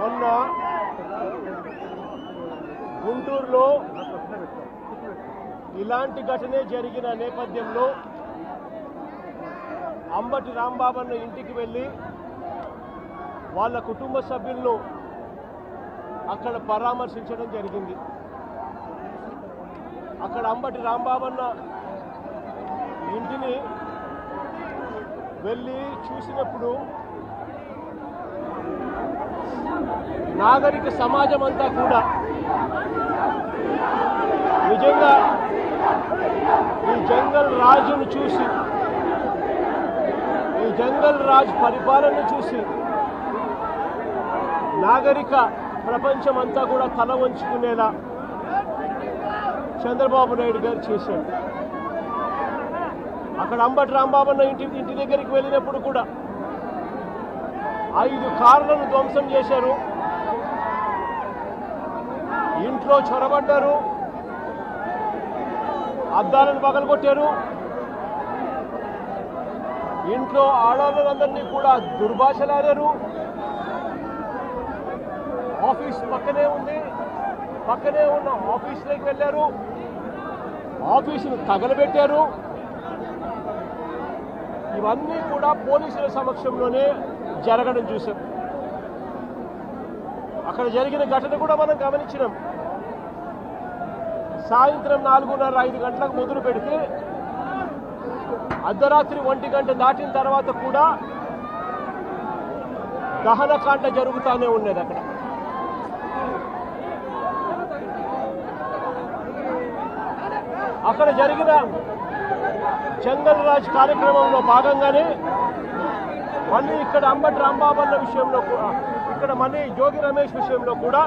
మొన్న గుంటూరులో ఇలాంటి ఘటనే జరిగిన నేపథ్యంలో అంబటి రాంబాబన్న ఇంటికి వెళ్ళి వాళ్ళ కుటుంబ సభ్యులను అక్కడ పరామర్శించడం జరిగింది. అక్కడ అంబటి రాంబాబన్న ఇంటిని వెళ్ళి చూసినప్పుడు నాగరిక సమాజం అంతా కూడా నిజంగా ఈ జంగల్ రాజును చూసి, ఈ జంగల్ రాజ్ పరిపాలన చూసి నాగరిక ప్రపంచం అంతా కూడా తల వంచుకునేలా చంద్రబాబు నాయుడు గారు చేశారు. అక్కడ అంబటి రాంబాబన్న ఇంటి దగ్గరికి వెళ్ళినప్పుడు కూడా 5 కార్లను ధ్వంసం చేశారు, ఇంట్లో చొరబడ్డారు, అద్దాలను పగలగొట్టారు, ఇంట్లో ఆడవాళ్ళందరినీ కూడా దుర్భాషలాడారు. ఆఫీస్ పక్కనే ఉంది, పక్కనే ఉన్న ఆఫీసులోకి వెళ్ళారు, ఆఫీసును తగలబెట్టారు. ఇవన్నీ కూడా పోలీసుల సమక్షంలోనే జరగడం చూసాం. అక్కడ జరిగిన ఘటన కూడా మనం గమనించినాం. సాయంత్రం 4:30-5 గంటలకు మొదలు పెడితే అర్ధరాత్రి 1 గంట దాటిన తర్వాత కూడా దహనకాండ జరుగుతూనే ఉన్నది. అక్కడ జరిగిన జంగల్ రాజ్ కార్యక్రమంలో భాగంగానే మళ్ళీ ఇక్కడ అంబటి రాంబాబన్న విషయంలో, ఇక్కడ మళ్ళీ జోగి రమేష్ విషయంలో కూడా